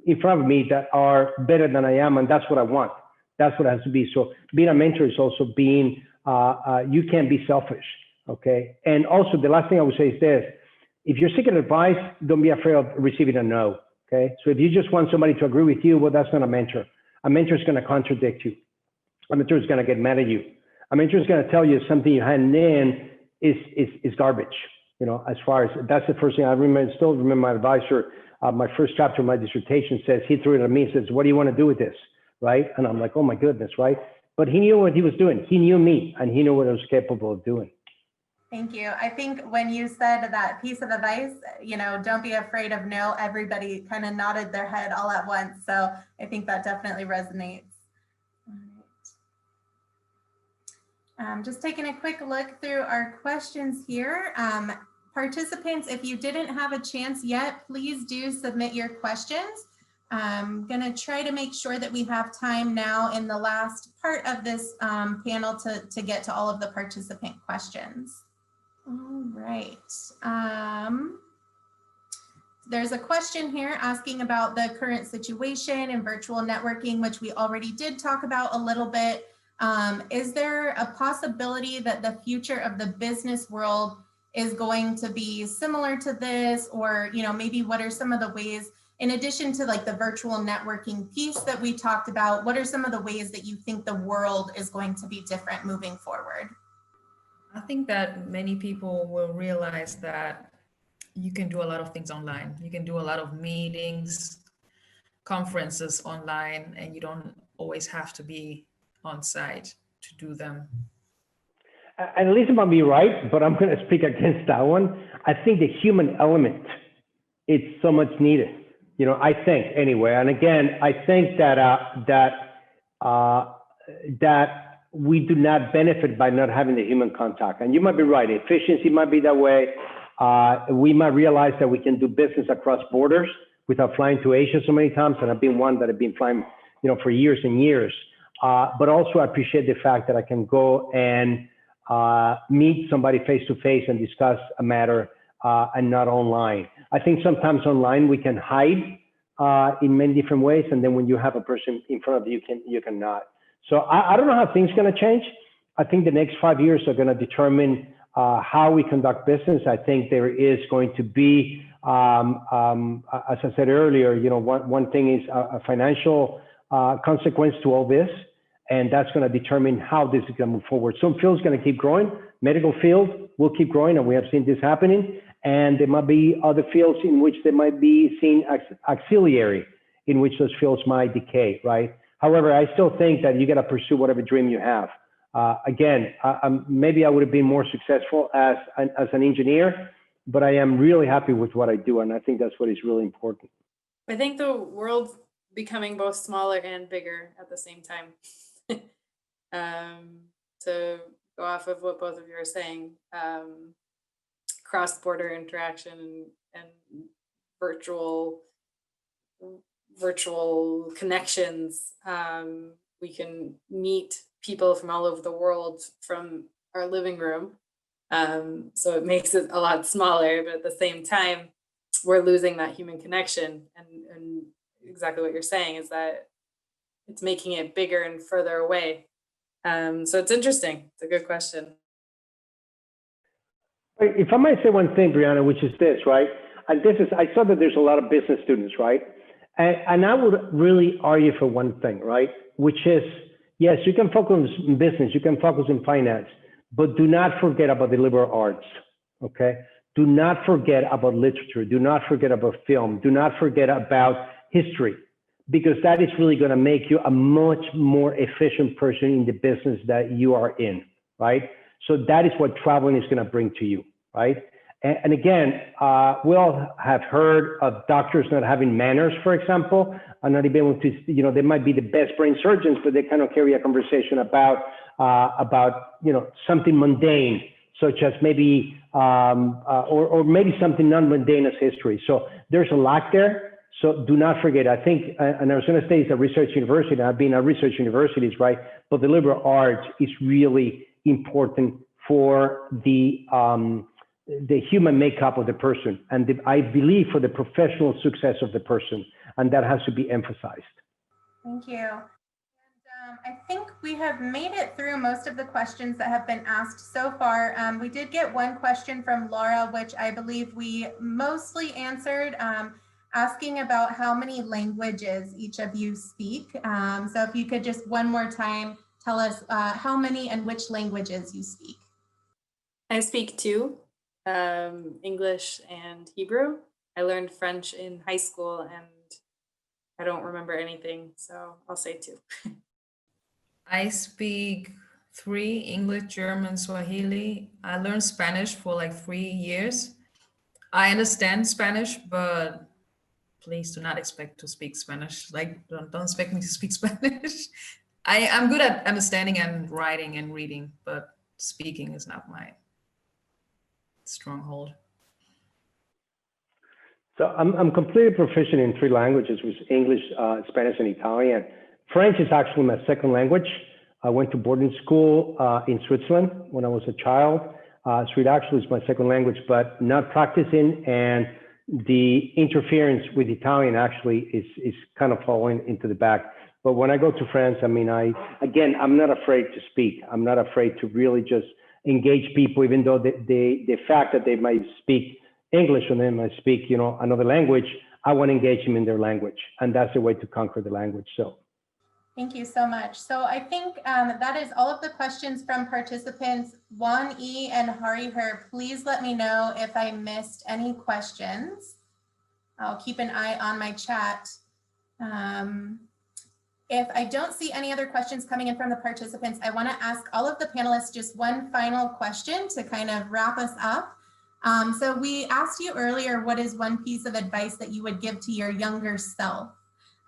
Speaker 4: in front of me that are better than I am, and that's what I want. That's what it has to be. So being a mentor is also being, you can't be selfish, okay? And also the last thing I would say is this: if you're seeking advice, don't be afraid of receiving a no, okay? So if you just want somebody to agree with you, well, that's not a mentor. A mentor is gonna contradict you. A mentor is gonna get mad at you. A mentor is gonna tell you something you hand in is garbage, you know, as far as, that's the first thing I remember, still remember my advisor, my first chapter of my dissertation says, he threw it at me and says, what do you want to do with this, right? And I'm like, oh my goodness, right? But he knew what he was doing. He knew me, and he knew what I was capable of doing.
Speaker 1: Thank you. I think when you said that piece of advice, you know, don't be afraid of no, everybody kind of nodded their head all at once. So I think that definitely resonates. All right. Just taking a quick look through our questions here. Participants, if you didn't have a chance yet, please do submit your questions. I'm going to try to make sure that we have time now in the last part of this panel to get to all of the participant questions. All right. There's a question here asking about the current situation in virtual networking, which we already did talk about a little bit. Is there a possibility that the future of the business world is going to be similar to this? Or, you know, maybe what are some of the ways, in addition to like the virtual networking piece that we talked about, what are some of the ways that you think the world is going to be different moving forward?
Speaker 3: I think that many people will realize that you can do a lot of things online. You can do a lot of meetings, conferences online, and you don't always have to be on site to do them.
Speaker 4: And Lisa might be right, but I'm going to speak against that one. I think the human element is so much needed. You know, I think anyway. And again, I think that that we do not benefit by not having the human contact. And you might be right. Efficiency might be that way. We might realize that we can do business across borders without flying to Asia so many times. And I've been one that have been flying, you know, for years and years. But also I appreciate the fact that I can go and meet somebody face to face and discuss a matter and not online. I think sometimes online we can hide in many different ways, and then when you have a person in front of you, you cannot. So I don't know how things are going to change. I think the next 5 years are going to determine how we conduct business. I think there is going to be, as I said earlier, you know, one thing is a financial consequence to all this, and that's going to determine how this is going to move forward. Some fields going to keep growing. Medical field will keep growing, and we have seen this happening. And there might be other fields in which they might be seen as auxiliary, in which those fields might decay, right? However, I still think that you got to pursue whatever dream you have. Again, maybe I would have been more successful as an engineer, but I am really happy with what I do, and I think that's what is really important.
Speaker 5: I think the world's becoming both smaller and bigger at the same time. To go off of what both of you are saying, cross-border interaction and virtual connections. We can meet people from all over the world from our living room. So it makes it a lot smaller, but at the same time, we're losing that human connection. And exactly what you're saying is that it's making it bigger and further away. So it's interesting. It's a good question.
Speaker 4: If I might say one thing, Brianna, which is this, right? And this is, I saw that there's a lot of business students, right? And I would really argue for one thing, right? Which is, yes, you can focus on business, you can focus on finance, but do not forget about the liberal arts, okay? Do not forget about literature. Do not forget about film. Do not forget about history, because that is really going to make you a much more efficient person in the business that you are in, right? So that is what traveling is going to bring to you, right? And again, we all have heard of doctors not having manners, for example, and not even able to, you know, they might be the best brain surgeons, but they cannot carry a conversation about, you know, something mundane, such as maybe, or maybe something non-mundane as history. So there's a lack there. So do not forget, I think, and I was going to say it's a research university, I've been at research universities, right? But the liberal arts is really important for the human makeup of the person, and I believe for the professional success of the person, and that has to be emphasized.
Speaker 1: Thank you. And I think we have made it through most of the questions that have been asked so far. We did get one question from Laura, which I believe we mostly answered, asking about how many languages each of you speak. So if you could just one more time tell us how many and which languages you speak.
Speaker 5: I speak two, English and Hebrew. I learned French in high school and I don't remember anything, so I'll say two.
Speaker 3: I speak 3, English, German, Swahili. I learned Spanish for like 3 years. I understand Spanish, but please do not expect to speak Spanish. Like, don't expect me to speak Spanish. I'm good at understanding and writing and reading, but speaking is not my stronghold.
Speaker 4: So I'm completely proficient in 3 languages, which is English, Spanish, and Italian. French is actually my second language. I went to boarding school in Switzerland when I was a child. So it actually is my second language, but not practicing, and the interference with Italian actually is kind of falling into the back. But when I go to France, I mean, I'm not afraid to speak. I'm not afraid to really just engage people, even though the fact that they might speak English and they might speak, you know, another language, I want to engage them in their language. And that's the way to conquer the language. So.
Speaker 1: Thank you so much. So I think that is all of the questions from participants. Juan E. and Hariher, please let me know if I missed any questions. I'll keep an eye on my chat. If I don't see any other questions coming in from the participants, I want to ask all of the panelists just one final question to kind of wrap us up. So we asked you earlier, what is one piece of advice that you would give to your younger self?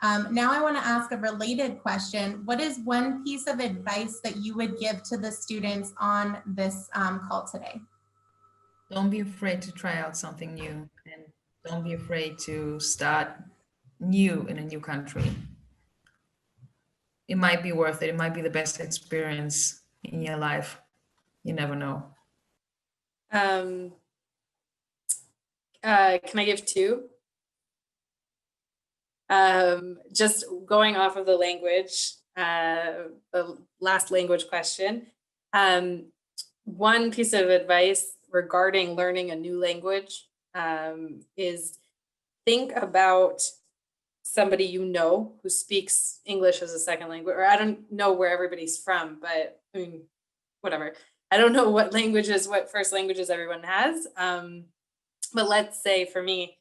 Speaker 1: Now I want to ask a related question. What is one piece of advice that you would give to the students on this call today?
Speaker 3: Don't be afraid to try out something new, and don't be afraid to start new in a new country. It might be worth it. It might be the best experience in your life. you never know.
Speaker 5: Can I give two? Just going off of the language, the last language question. One piece of advice regarding learning a new language is think about somebody you know who speaks English as a second language, or I don't know where everybody's from, but I mean, whatever. I don't know what first languages everyone has. But let's say for me,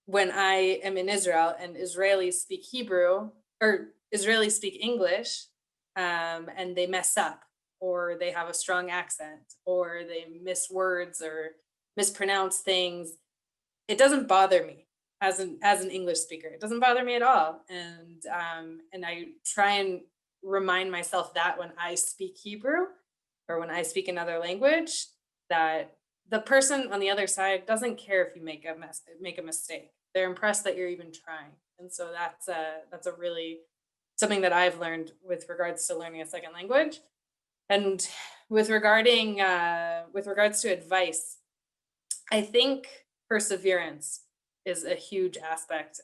Speaker 5: when I am in Israel and Israelis speak Hebrew or Israelis speak English, and they mess up, or they have a strong accent, or they miss words or mispronounce things, it doesn't bother me as an English speaker. It doesn't bother me at all. And I try and remind myself that when I speak Hebrew or when I speak another language, that the person on the other side doesn't care if you make a mistake. They're impressed that you're even trying. And so that's a really something that I've learned with regards to learning a second language. And with regards to advice, I think perseverance is a huge aspect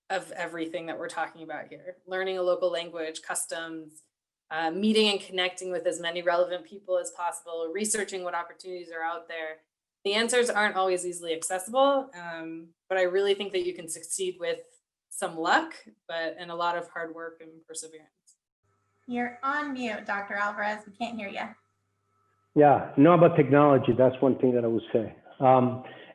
Speaker 5: of everything that we're talking about here. Learning a local language, customs, meeting and connecting with as many relevant people as possible, researching what opportunities are out there. The answers aren't always easily accessible, but I really think that you can succeed with some luck, and a lot of hard work and perseverance.
Speaker 1: You're on mute, Dr. Alvarez. We can't hear you.
Speaker 4: Yeah, know about technology. That's one thing that I would say.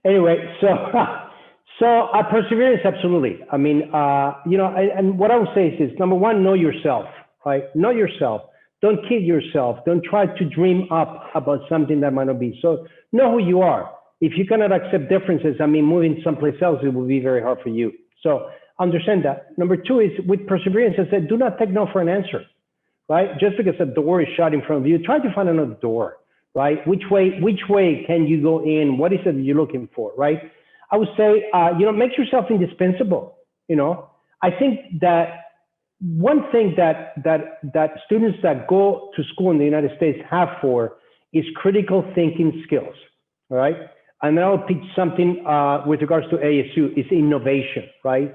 Speaker 4: Anyway, so perseverance, absolutely. I mean, and what I would say is this: number one, know yourself, right? Know yourself. Don't kid yourself. Don't try to dream up about something that might not be. So know who you are. If you cannot accept differences, I mean, moving someplace else, it will be very hard for you. So understand that. Number two is with perseverance, I said, do not take no for an answer, right? Just because a door is shut in front of you, try to find another door, right? Which way can you go in? What is it that you're looking for, right? I would say, make yourself indispensable. I think that one thing that students that go to school in the United States have is critical thinking skills, all right? And then I'll teach something with regards to ASU is innovation, right?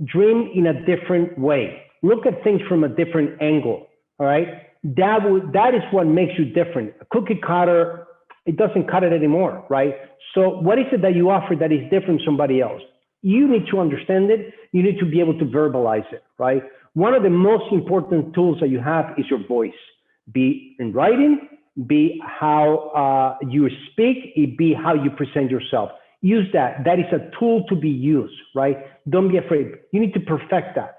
Speaker 4: Dream in a different way. Look at things from a different angle, all right? That is what makes you different. A cookie cutter, it doesn't cut it anymore, right? So what is it that you offer that is different from somebody else? You need to understand it. You need to be able to verbalize it, right? One of the most important tools that you have is your voice, be in writing, be how you speak, be how you present yourself. Use that. That is a tool to be used, right? Don't be afraid. You need to perfect that.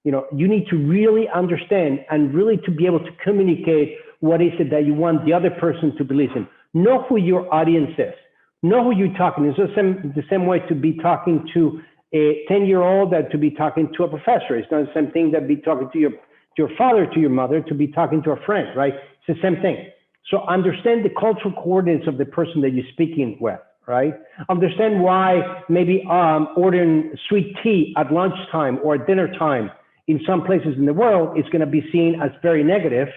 Speaker 4: You need to really understand and really to be able to communicate what is it that you want the other person to be listening. Know who your audience is. Know who you're talking to. It's the same way to be talking to a 10-year-old that to be talking to a professor. It's not the same thing that be talking to your father, to your mother, to be talking to a friend, right? It's the same thing. So understand the cultural coordinates of the person that you're speaking with, right? Understand why maybe ordering sweet tea at lunchtime or at dinner time in some places in the world is going to be seen as very negative,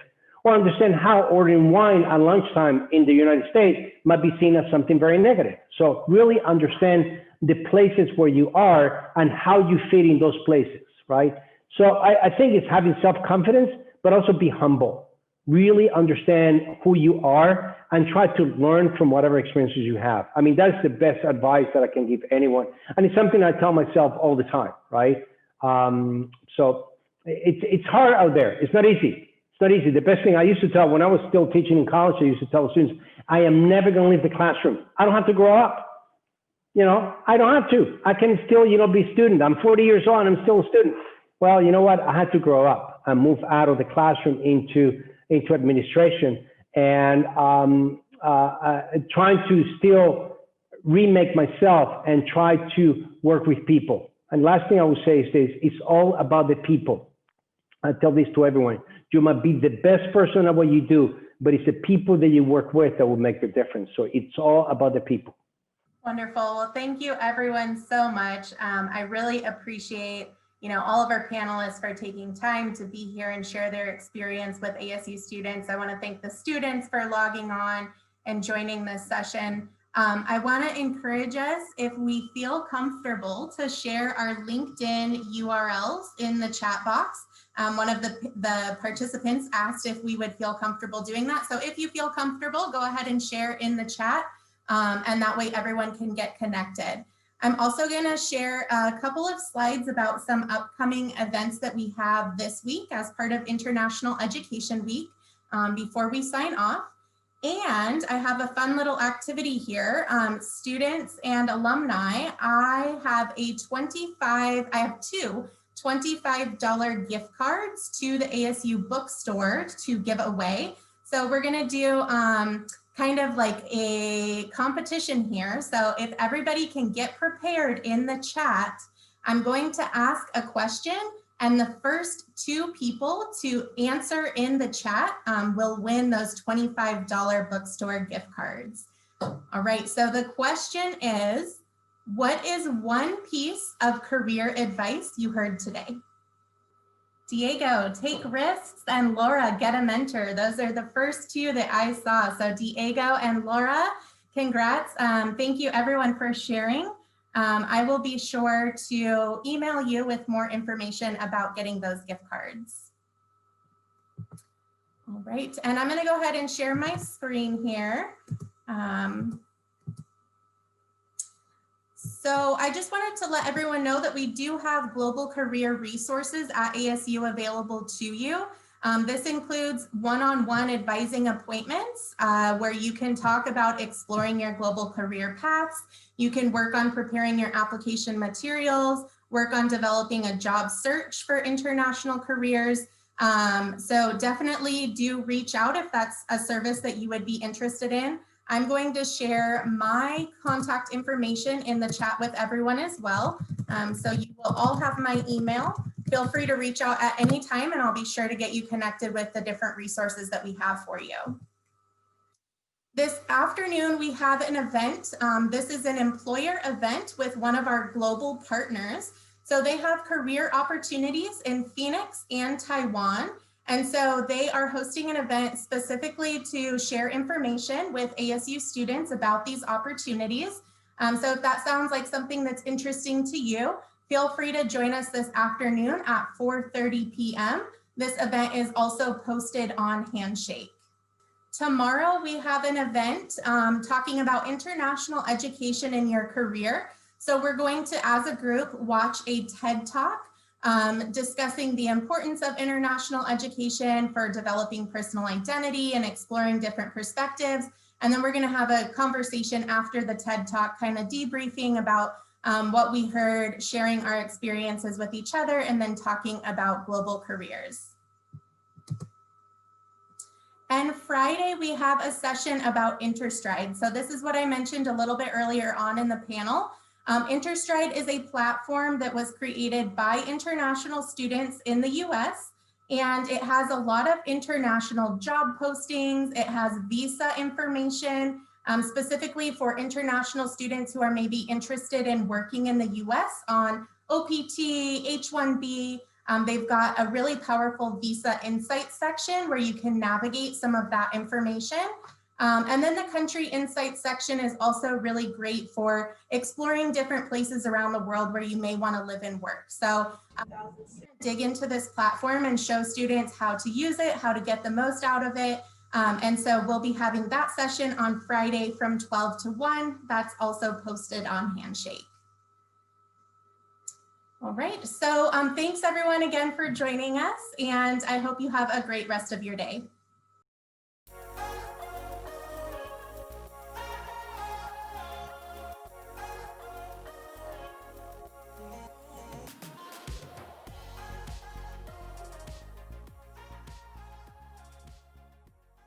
Speaker 4: or understand how ordering wine at lunchtime in the United States might be seen as something very negative. So really understand the places where you are and how you fit in those places, right? So I think it's having self-confidence, but also be humble. Really understand who you are and try to learn from whatever experiences you have. I mean, that's the best advice that I can give anyone. And it's something I tell myself all the time, right? So it's hard out there. It's not easy. It's not easy. The best thing I used to tell when I was still teaching in college, I used to tell students, I am never going to leave the classroom. I don't have to grow up. I don't have to. I can still, be a student. I'm 40 years old and I'm still a student. Well, you know what? I had to grow up and move out of the classroom into administration and trying to still remake myself and try to work with people. And last thing I would say is this, it's all about the people. I tell this to everyone. You might be the best person at what you do, but it's the people that you work with that will make the difference. So it's all about the people.
Speaker 1: Wonderful. Well, thank you everyone so much. I really appreciate all of our panelists for taking time to be here and share their experience with ASU students. I want to thank the students for logging on and joining this session. I want to encourage us, if we feel comfortable, to share our LinkedIn URLs in the chat box. One of the participants asked if we would feel comfortable doing that. So if you feel comfortable, go ahead and share in the chat, and that way everyone can get connected. I'm also going to share a couple of slides about some upcoming events that we have this week as part of International Education Week before we sign off. And I have a fun little activity here. Students and alumni, I have two $25 gift cards to the ASU bookstore to give away. So we're gonna do kind of like a competition here. So if everybody can get prepared in the chat, I'm going to ask a question, and the first two people to answer in the chat will win those $25 bookstore gift cards. All right, so the question is, what is one piece of career advice you heard today? Diego, take risks, and Laura, get a mentor. Those are the first two that I saw. So Diego and Laura, congrats. Thank you everyone for sharing. I will be sure to email you with more information about getting those gift cards. All right, and I'm gonna go ahead and share my screen here. So I just wanted to let everyone know that we do have global career resources at ASU available to you. This includes one-on-one advising appointments where you can talk about exploring your global career paths. You can work on preparing your application materials, work on developing a job search for international careers. So definitely do reach out if that's a service that you would be interested in. I'm going to share my contact information in the chat with everyone as well. So you will all have my email. Feel free to reach out at any time, and I'll be sure to get you connected with the different resources that we have for you. This afternoon, we have an event. This is an employer event with one of our global partners. So they have career opportunities in Phoenix and Taiwan. And so they are hosting an event specifically to share information with ASU students about these opportunities. So if that sounds like something that's interesting to you, feel free to join us this afternoon at 4:30 p.m. This event is also posted on Handshake. Tomorrow we have an event talking about international education in your career. So we're going to, as a group, watch a TED Talk discussing the importance of international education for developing personal identity and exploring different perspectives. And then we're going to have a conversation after the TED Talk, kind of debriefing about what we heard, sharing our experiences with each other, and then talking about global careers. And Friday, we have a session about Interstride. So this is what I mentioned a little bit earlier on in the panel. Interstride is a platform that was created by international students in the US, and it has a lot of international job postings. It has visa information, specifically for international students who are maybe interested in working in the US on OPT, H-1B. They've got a really powerful visa insights section where you can navigate some of that information. And then the country insights section is also really great for exploring different places around the world where you may want to live and work. So dig into this platform and show students how to use it, how to get the most out of it. And so we'll be having that session on Friday from 12 to 1. That's also posted on Handshake. All right, so thanks everyone again for joining us, and I hope you have a great rest of your day.